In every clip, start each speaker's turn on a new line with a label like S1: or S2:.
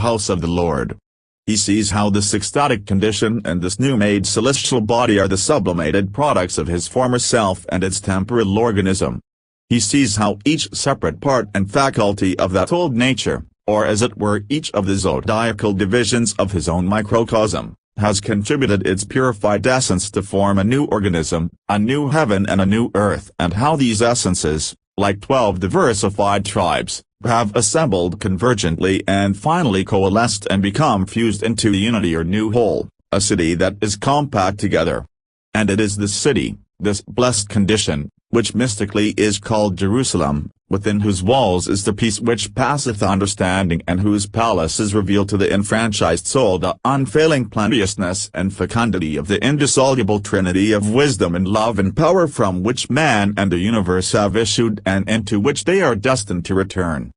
S1: house of the Lord. He sees how this ecstatic condition and this new-made celestial body are the sublimated products of his former self and its temporal organism. He sees how each separate part and faculty of that old nature, or as it were each of the zodiacal divisions of his own microcosm, has contributed its purified essence to form a new organism, a new heaven and a new earth, and how these essences, like 12 diversified tribes, have assembled convergently and finally coalesced and become fused into a unity or new whole, a city that is compact together. And it is this city, this blessed condition, which mystically is called Jerusalem, within whose walls is the peace which passeth understanding and whose palace is revealed to the enfranchised soul the unfailing plenteousness and fecundity of the indissoluble trinity of wisdom and love and power from which man and the universe have issued and into which they are destined to return.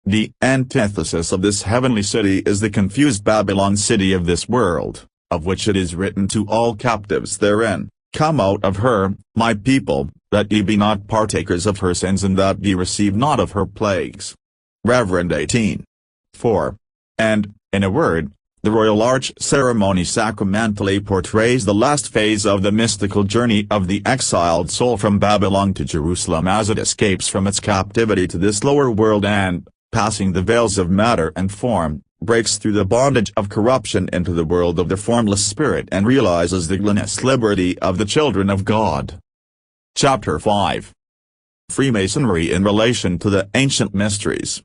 S1: The antithesis of this heavenly city is the confused Babylon city of this world, of which it is written to all captives therein, "Come out of her, my people, that ye be not partakers of her sins and that ye receive not of her plagues." Rev. 18:4. And, in a word, the Royal Arch ceremony sacramentally portrays the last phase of the mystical journey of the exiled soul from Babylon to Jerusalem as it escapes from its captivity to this lower world and, passing the veils of matter and form, breaks through the bondage of corruption into the world of the formless spirit and realizes the glorious liberty of the children of God. Chapter 5. Freemasonry in relation to the ancient mysteries.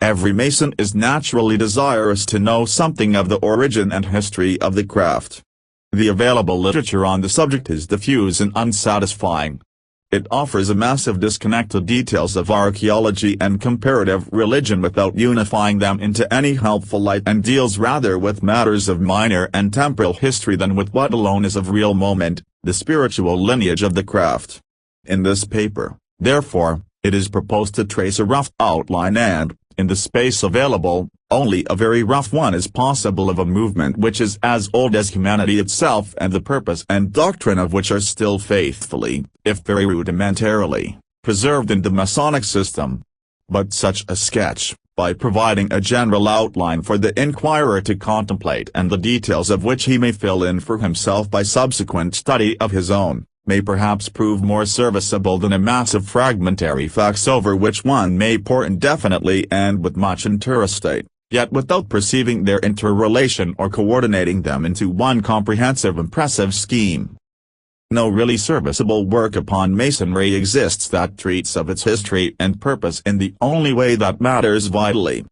S1: Every Mason is naturally desirous to know something of the origin and history of the craft. The available literature on the subject is diffuse and unsatisfying. It offers a massive disconnected details of archaeology and comparative religion without unifying them into any helpful light and deals rather with matters of minor and temporal history than with what alone is of real moment, the spiritual lineage of the craft. In this paper, therefore, it is proposed to trace a rough outline and, in the space available, only a very rough one is possible of a movement which is as old as humanity itself and the purpose and doctrine of which are still faithfully, if very rudimentarily, preserved in the Masonic system. But such a sketch, by providing a general outline for the inquirer to contemplate and the details of which he may fill in for himself by subsequent study of his own, may perhaps prove more serviceable than a massive fragmentary facts over which one may pore indefinitely and with much interstate, yet without perceiving their interrelation or coordinating them into one comprehensive impressive scheme. No really serviceable work upon Masonry exists that treats of its history and purpose in the only way that matters vitally.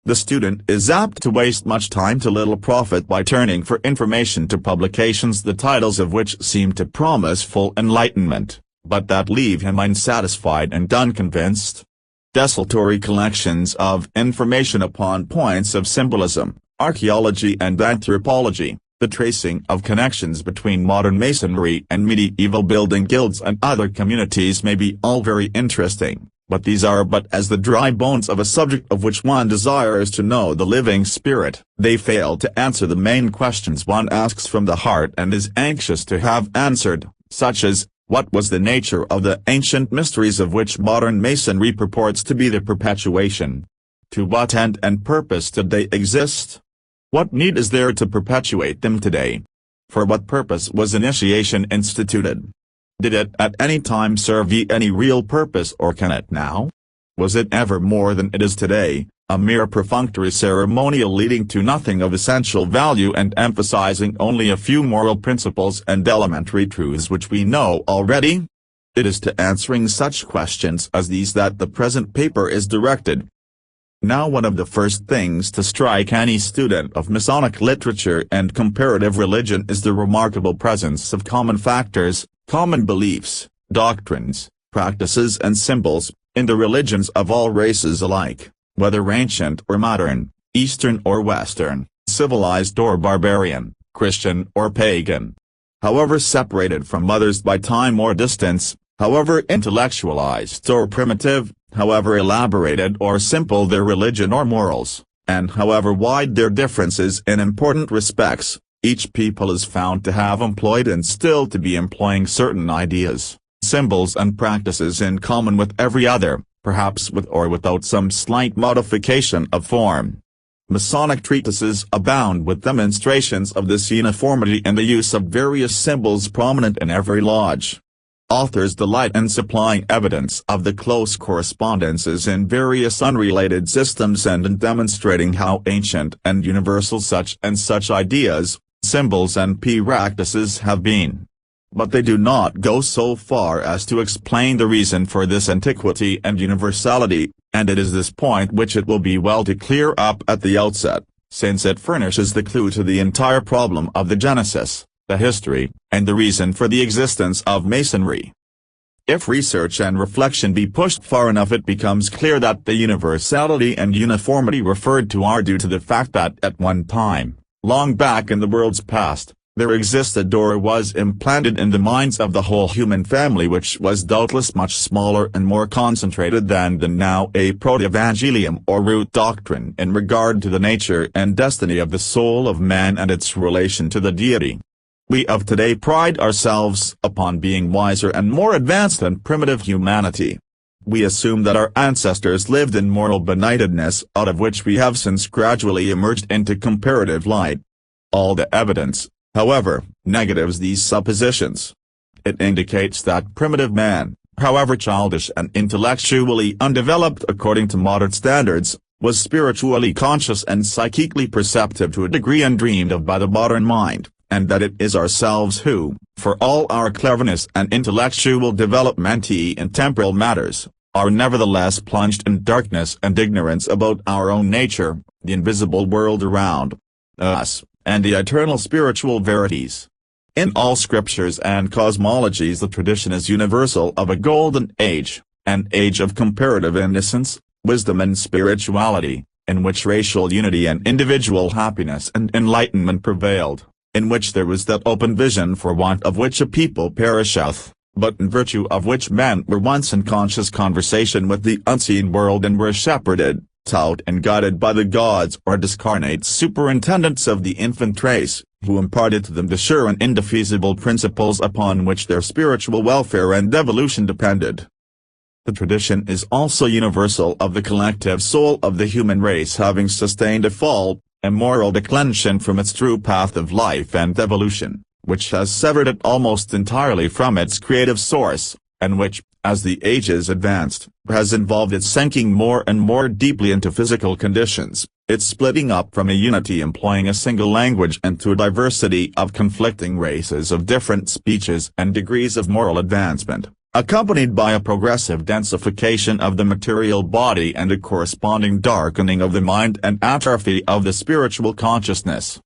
S1: The student is apt to waste much time to little profit by turning for information to publications the titles of which seem to promise full enlightenment, but that leave him unsatisfied and unconvinced. Desultory collections of information upon points of symbolism, archaeology and anthropology, the tracing of connections between modern Masonry and medieval building guilds and other communities may be all very interesting. But these are but as the dry bones of a subject of which one desires to know the living spirit. They fail to answer the main questions one asks from the heart and is anxious to have answered, such as, what was the nature of the ancient mysteries of which modern Masonry purports to be the perpetuation? To what end and purpose did they exist? What need is there to perpetuate them today? For what purpose was initiation instituted? Did it at any time serve any real purpose or can it now? Was it ever more than it is today, a mere perfunctory ceremonial leading to nothing of essential value and emphasizing only a few moral principles and elementary truths which we know already? It is to answering such questions as these that the present paper is directed. Now one of the first things to strike any student of Masonic literature and comparative religion is the remarkable presence of common factors, common beliefs, doctrines, practices and symbols, in the religions of all races alike, whether ancient or modern, Eastern or Western, civilized or barbarian, Christian or pagan. However separated from others by time or distance, however intellectualized or primitive, however elaborated or simple their religion or morals, and however wide their differences in important respects, each people is found to have employed and still to be employing certain ideas, symbols and practices in common with every other, perhaps with or without some slight modification of form. Masonic treatises abound with demonstrations of this uniformity and the use of various symbols prominent in every lodge. Authors delight in supplying evidence of the close correspondences in various unrelated systems and in demonstrating how ancient and universal such and such ideas, symbols and practices have been. But they do not go so far as to explain the reason for this antiquity and universality, and it is this point which it will be well to clear up at the outset, since it furnishes the clue to the entire problem of the genesis, the history, and the reason for the existence of Masonry. If research and reflection be pushed far enough, it becomes clear that the universality and uniformity referred to are due to the fact that at one time, long back in the world's past, there existed or was implanted in the minds of the whole human family, which was doubtless much smaller and more concentrated than the now a proto-evangelium or root doctrine in regard to the nature and destiny of the soul of man and its relation to the deity. We of today pride ourselves upon being wiser and more advanced than primitive humanity. We assume that our ancestors lived in moral benightedness, out of which we have since gradually emerged into comparative light. All the evidence, however, negatives these suppositions. It indicates that primitive man, however childish and intellectually undeveloped according to modern standards, was spiritually conscious and psychically perceptive to a degree undreamed of by the modern mind, and that it is ourselves who, for all our cleverness and intellectual development in temporal matters, are nevertheless plunged in darkness and ignorance about our own nature, the invisible world around us, and the eternal spiritual verities. In all scriptures and cosmologies, the tradition is universal of a golden age, an age of comparative innocence, wisdom and spirituality, in which racial unity and individual happiness and enlightenment prevailed, in which there was that open vision for want of which a people perisheth, but in virtue of which men were once in conscious conversation with the unseen world and were shepherded, taught and guided by the gods or discarnate superintendents of the infant race, who imparted to them the sure and indefeasible principles upon which their spiritual welfare and evolution depended. The tradition is also universal of the collective soul of the human race having sustained a fall, a moral declension from its true path of life and evolution, which has severed it almost entirely from its creative source, and which, as the ages advanced, has involved its sinking more and more deeply into physical conditions, its splitting up from a unity employing a single language and to a diversity of conflicting races of different speeches and degrees of moral advancement, accompanied by a progressive densification of the material body and a corresponding darkening of the mind and atrophy of the spiritual consciousness.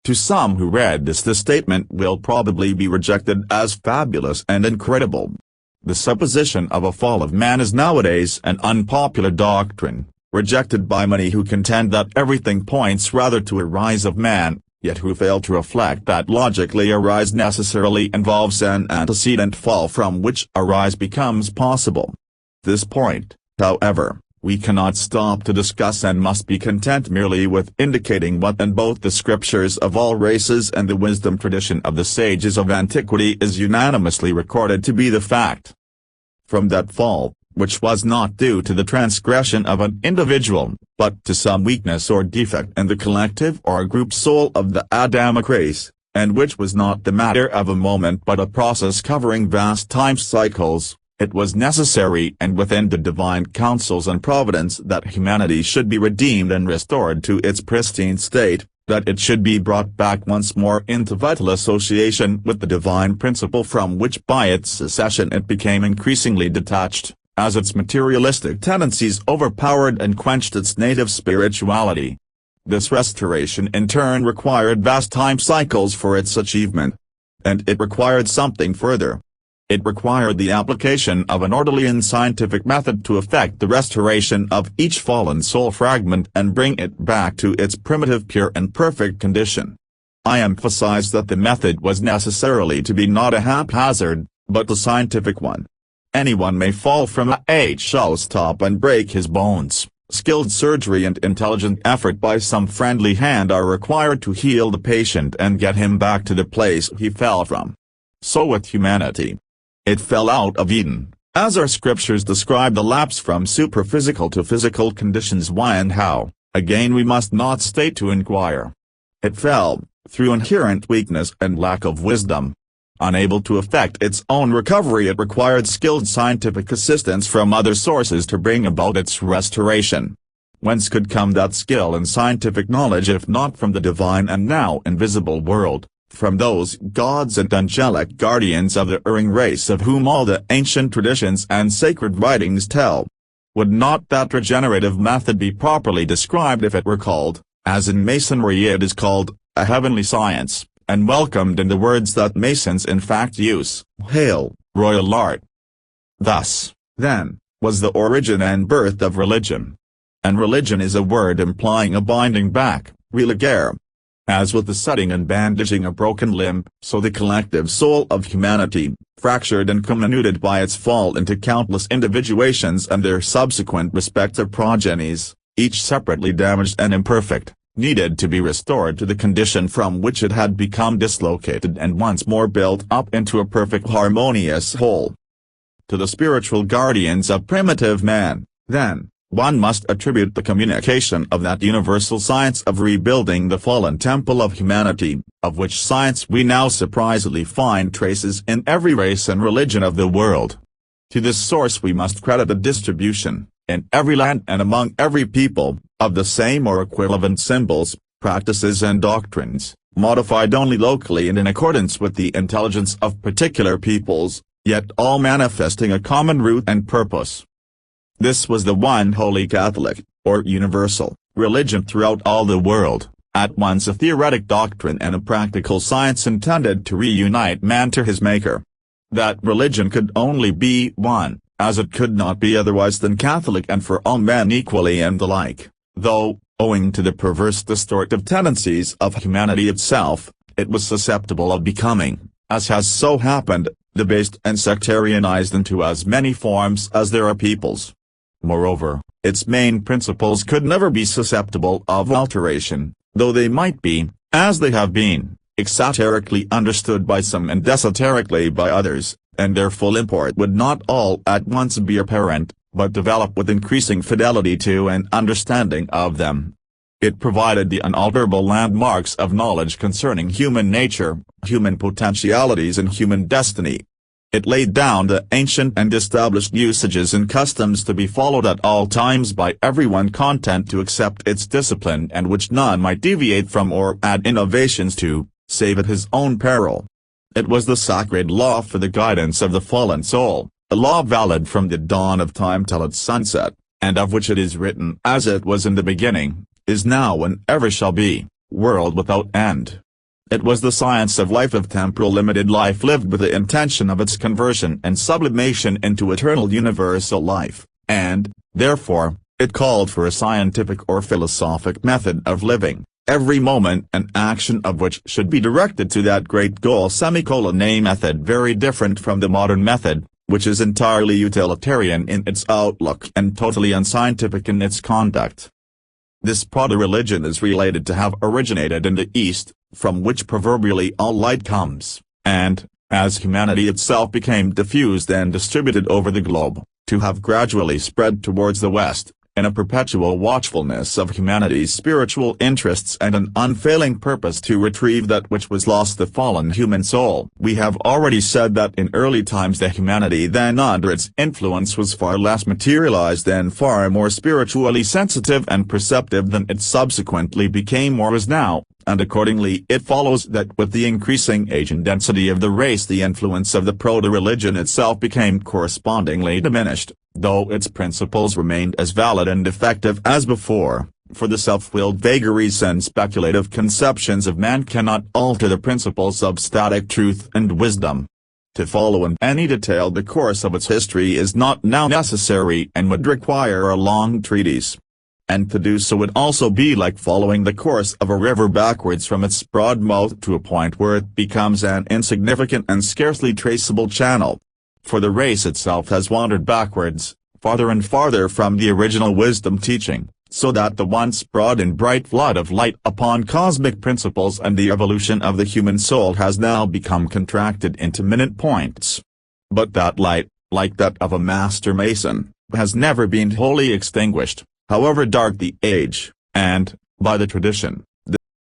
S1: To some who read this, the statement will probably be rejected as fabulous and incredible. The supposition of a fall of man is nowadays an unpopular doctrine, rejected by many who contend that everything points rather to a rise of man, yet who fail to reflect that logically a rise necessarily involves an antecedent fall from which a rise becomes possible. This point, however, we cannot stop to discuss and must be content merely with indicating what in both the scriptures of all races and the wisdom tradition of the sages of antiquity is unanimously recorded to be the fact. From that fall, which was not due to the transgression of an individual, but to some weakness or defect in the collective or group soul of the Adamic race, and which was not the matter of a moment but a process covering vast time cycles, it was necessary and within the divine counsels and providence that humanity should be redeemed and restored to its pristine state, that it should be brought back once more into vital association with the divine principle from which by its secession it became increasingly detached, as its materialistic tendencies overpowered and quenched its native spirituality. This restoration in turn required vast time cycles for its achievement. And it required something further. It required the application of an orderly and scientific method to effect the restoration of each fallen soul fragment and bring it back to its primitive pure and perfect condition. I emphasize that the method was necessarily to be not a haphazard, but a scientific one. Anyone may fall from a shall's top and break his bones. Skilled surgery and intelligent effort by some friendly hand are required to heal the patient and get him back to the place he fell from. So with humanity. It fell out of Eden, as our scriptures describe the lapse from superphysical to physical conditions why and how, Again we must not stay to inquire. It fell, through inherent weakness and lack of wisdom. Unable to effect its own recovery, it required skilled scientific assistance from other sources to bring about its restoration. Whence could come that skill and scientific knowledge if not from the divine and now invisible world, from those gods and angelic guardians of the erring race of whom all the ancient traditions and sacred writings tell? Would not that regenerative method be properly described if it were called, as in Masonry it is called, a heavenly science, and welcomed in the words that Masons in fact use, hail, royal art? Thus, then, was the origin and birth of religion. And religion is a word implying a binding back, religare. As with the setting and bandaging a broken limb, so the collective soul of humanity, fractured and comminuted by its fall into countless individuations and their subsequent respective progenies, each separately damaged and imperfect, needed to be restored to the condition from which it had become dislocated and once more built up into a perfect harmonious whole. To the spiritual guardians of primitive man, then, one must attribute the communication of that universal science of rebuilding the fallen temple of humanity, of which science we now surprisingly find traces in every race and religion of the world. To this source we must credit the distribution, in every land and among every people, of the same or equivalent symbols, practices and doctrines, modified only locally and in accordance with the intelligence of particular peoples, yet all manifesting a common root and purpose. This was the one holy Catholic, or universal, religion throughout all the world, at once a theoretic doctrine and a practical science intended to reunite man to his Maker. That religion could only be one, as it could not be otherwise than Catholic and for all men equally and alike, though, owing to the perverse destructive tendencies of humanity itself, it was susceptible of becoming, as has so happened, debased and sectarianized into as many forms as there are peoples. Moreover, its main principles could never be susceptible of alteration, though they might be, as they have been, exoterically understood by some and esoterically by others, and their full import would not all at once be apparent, but develop with increasing fidelity to and understanding of them. It provided the unalterable landmarks of knowledge concerning human nature, human potentialities and human destiny. It laid down the ancient and established usages and customs to be followed at all times by everyone content to accept its discipline and which none might deviate from or add innovations to, save at his own peril. It was the sacred law for the guidance of the fallen soul, a law valid from the dawn of time till its sunset, and of which it is written as it was in the beginning, is now and ever shall be, world without end. It was the science of life, of temporal limited life lived with the intention of its conversion and sublimation into eternal universal life, and, therefore, it called for a scientific or philosophic method of living, every moment and action of which should be directed to that great goal. A method very different from the modern method, which is entirely utilitarian in its outlook and totally unscientific in its conduct. This proto-religion is related to have originated in the East, from which proverbially all light comes, and, as humanity itself became diffused and distributed over the globe, to have gradually spread towards the West, in a perpetual watchfulness of humanity's spiritual interests and an unfailing purpose to retrieve that which was lost, the fallen human soul. We have already said that in early times the humanity then under its influence was far less materialized and far more spiritually sensitive and perceptive than it subsequently became or is now, and accordingly it follows that with the increasing age and density of the race the influence of the proto-religion itself became correspondingly diminished, though its principles remained as valid and effective as before, for the self-willed vagaries and speculative conceptions of man cannot alter the principles of static truth and wisdom. To follow in any detail the course of its history is not now necessary and would require a long treatise. And to do so would also be like following the course of a river backwards from its broad mouth to a point where it becomes an insignificant and scarcely traceable channel. For the race itself has wandered backwards, farther and farther from the original wisdom teaching, so that the once broad and bright flood of light upon cosmic principles and the evolution of the human soul has now become contracted into minute points. But that light, like that of a master mason, has never been wholly extinguished, however dark the age, and, by the tradition,